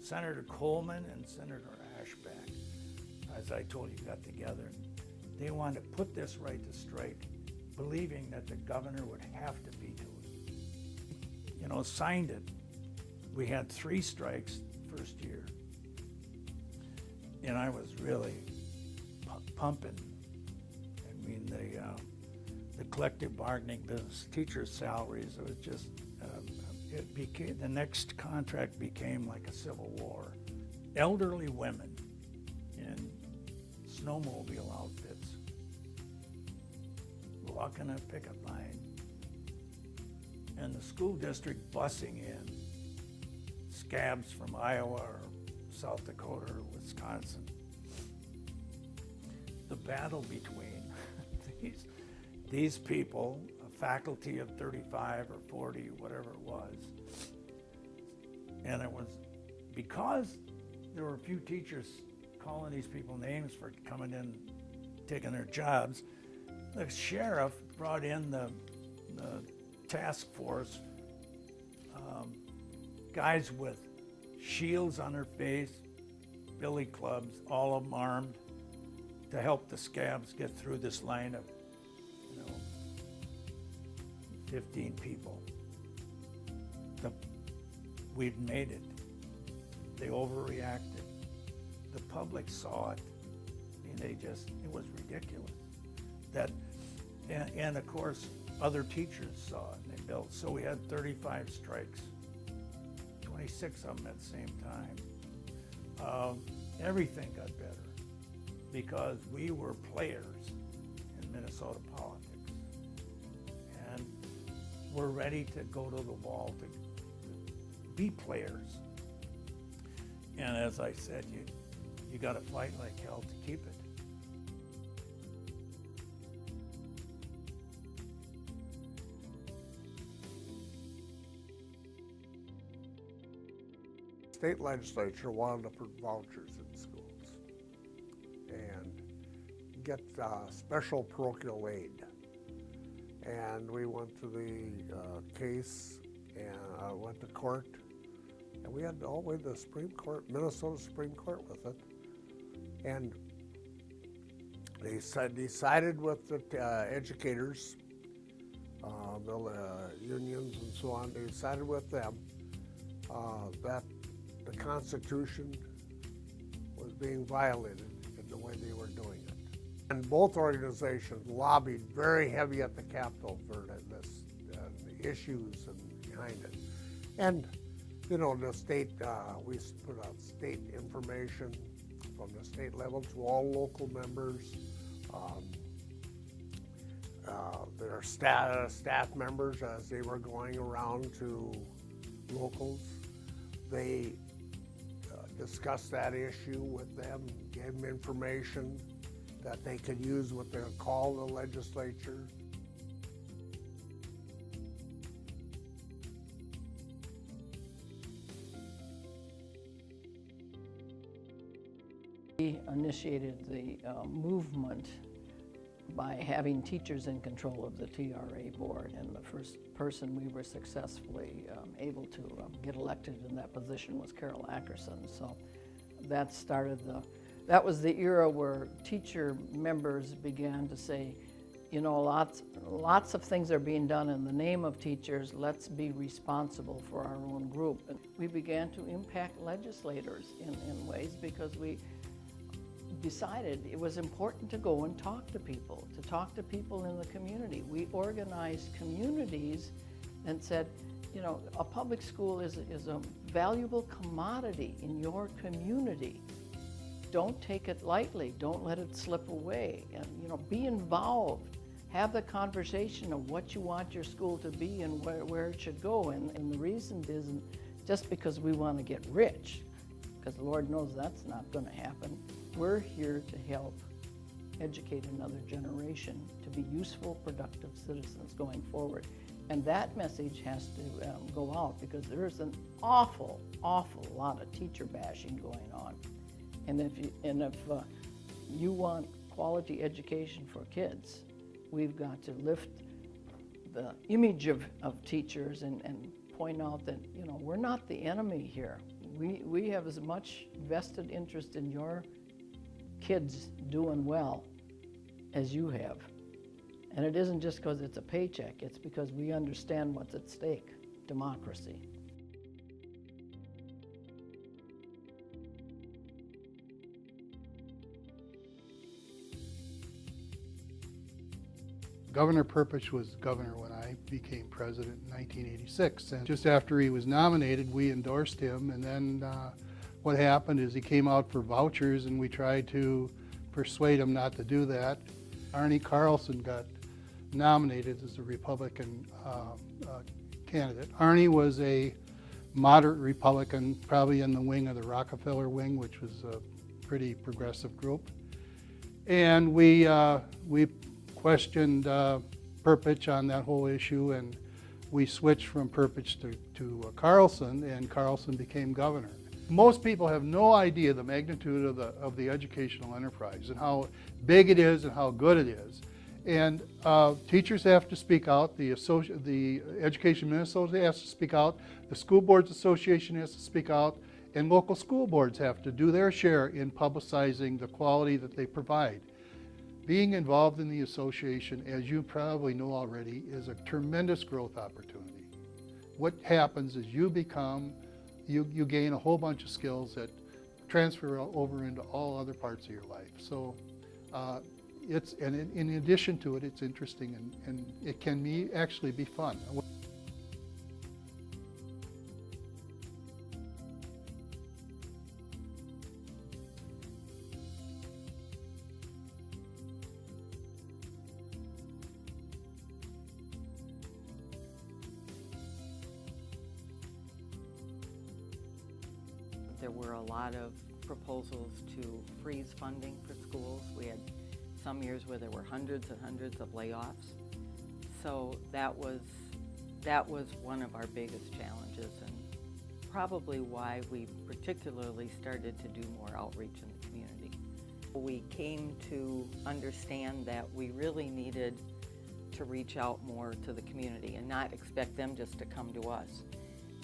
Senator Coleman and Senator Ashback, as I told you, got together. They wanted to put this right to straight, believing that the governor would have to veto it. You know, signed it. We had 3 strikes first year. And I was really pumping. I mean, the collective bargaining business, teachers' salaries, it was just, it became, the next contract became like a civil war. Elderly women in snowmobile outfits walking a picket line, and the school district busing in scabs from Iowa or South Dakota or Wisconsin. The battle between these people, a faculty of 35 or 40, whatever it was, and it was because there were a few teachers calling these people names for coming in, taking their jobs. The sheriff brought in the task force, guys with shields on their face, billy clubs, all of them armed, to help the scabs get through this line of, 15 people. We'd made it. They overreacted. The public saw it. I mean, it was ridiculous. And of course, other teachers saw it and they built. So we had 35 strikes, 26 of them at the same time. Everything got better because we were players in Minnesota politics. And we're ready to go to the wall to be players. And as I said, you got to fight like hell to keep it. State legislature wanted to put vouchers in schools and get special parochial aid. And we went to the case and went to court. And we had all the way to the Supreme Court, Minnesota Supreme Court with it. And they decided with the educators, the unions and so on, they decided with them that the Constitution was being violated in the way they were doing it. And both organizations lobbied very heavy at the Capitol for this, the issues and behind it. And the state, we put out state information from the state level to all local members, their staff members as they were going around to locals. They discussed that issue with them, gave them information that they could use what they call the legislature. We initiated the movement by having teachers in control of the TRA board, and the first person we were successfully able to get elected in that position was Carol Ackerson. So that started that was the era where teacher members began to say, lots of things are being done in the name of teachers. Let's be responsible for our own group. And we began to impact legislators in ways because we decided it was important to go and talk to people in the community. We organized communities and said, a public school is a valuable commodity in your community. Don't take it lightly. Don't let it slip away. And be involved. Have the conversation of what you want your school to be and where it should go. And the reason isn't just because we want to get rich, because the Lord knows that's not going to happen. We're here to help educate another generation to be useful, productive citizens going forward. And that message has to go out because there's an awful lot of teacher bashing going on. And if you want quality education for kids, we've got to lift the image of teachers and point out that, we're not the enemy here. We have as much vested interest in your kids doing well as you have. And it isn't just because it's a paycheck, it's because we understand what's at stake, democracy. Governor Perpich was governor when I became president in 1986, and just after he was nominated, we endorsed him, and then what happened is he came out for vouchers, and we tried to persuade him not to do that. Arnie Carlson got nominated as a Republican candidate. Arnie was a moderate Republican, probably in the wing of the Rockefeller wing, which was a pretty progressive group. And we questioned Perpich on that whole issue, and we switched from Perpich to Carlson, and Carlson became governor. Most people have no idea the magnitude of the educational enterprise and how big it is and how good it is. And teachers have to speak out, the Education Minnesota has to speak out, the School Boards Association has to speak out, and local school boards have to do their share in publicizing the quality that they provide. Being involved in the association, as you probably know already, is a tremendous growth opportunity. What happens is you gain a whole bunch of skills that transfer over into all other parts of your life. So and in addition to it, it's interesting and it can actually be fun. There were a lot of proposals to freeze funding for schools. We had some years where there were hundreds and hundreds of layoffs. So that was one of our biggest challenges, and probably why we particularly started to do more outreach in the community. We came to understand that we really needed to reach out more to the community and not expect them just to come to us.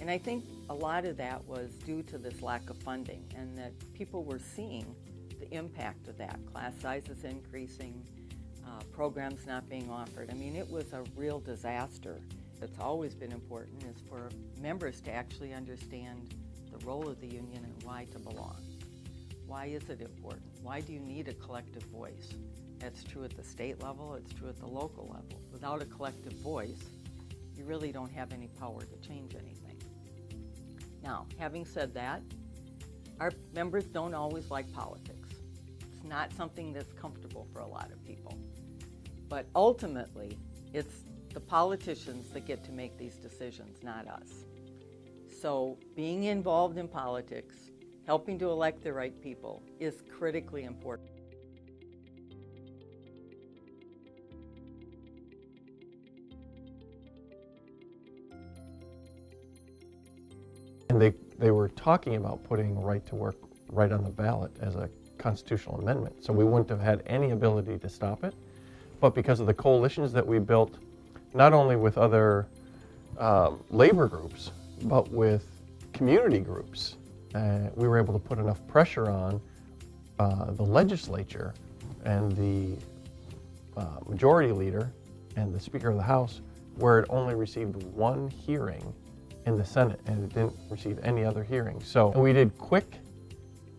And I think a lot of that was due to this lack of funding, and that people were seeing the impact of that. Class sizes increasing, programs not being offered. I mean, it was a real disaster. It's always been important is for members to actually understand the role of the union and why to belong. Why is it important? Why do you need a collective voice? That's true at the state level, it's true at the local level. Without a collective voice, you really don't have any power to change anything. Now, having said that, our members don't always like politics. It's not something that's comfortable for a lot of people. But ultimately, it's the politicians that get to make these decisions, not us. So being involved in politics, helping to elect the right people is critically important. And they were talking about putting right to work right on the ballot as a constitutional amendment. So we wouldn't have had any ability to stop it. But because of the coalitions that we built, not only with other labor groups, but with community groups, we were able to put enough pressure on the legislature and the majority leader and the Speaker of the House, where it only received one hearing in the Senate, and it didn't receive any other hearings. So we did quick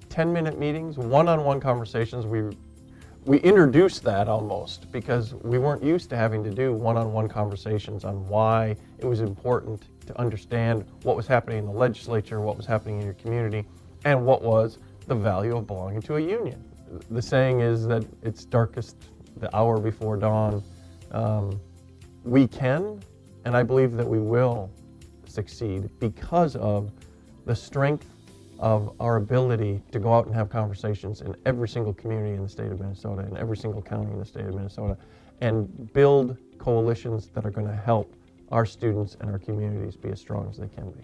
10-minute meetings, one-on-one conversations. We introduced that almost because we weren't used to having to do one-on-one conversations on why it was important to understand what was happening in the legislature, what was happening in your community, and what was the value of belonging to a union. The saying is that it's darkest the hour before dawn. We can, and I believe that we will succeed because of the strength of our ability to go out and have conversations in every single community in the state of Minnesota, in every single county in the state of Minnesota, and build coalitions that are going to help our students and our communities be as strong as they can be.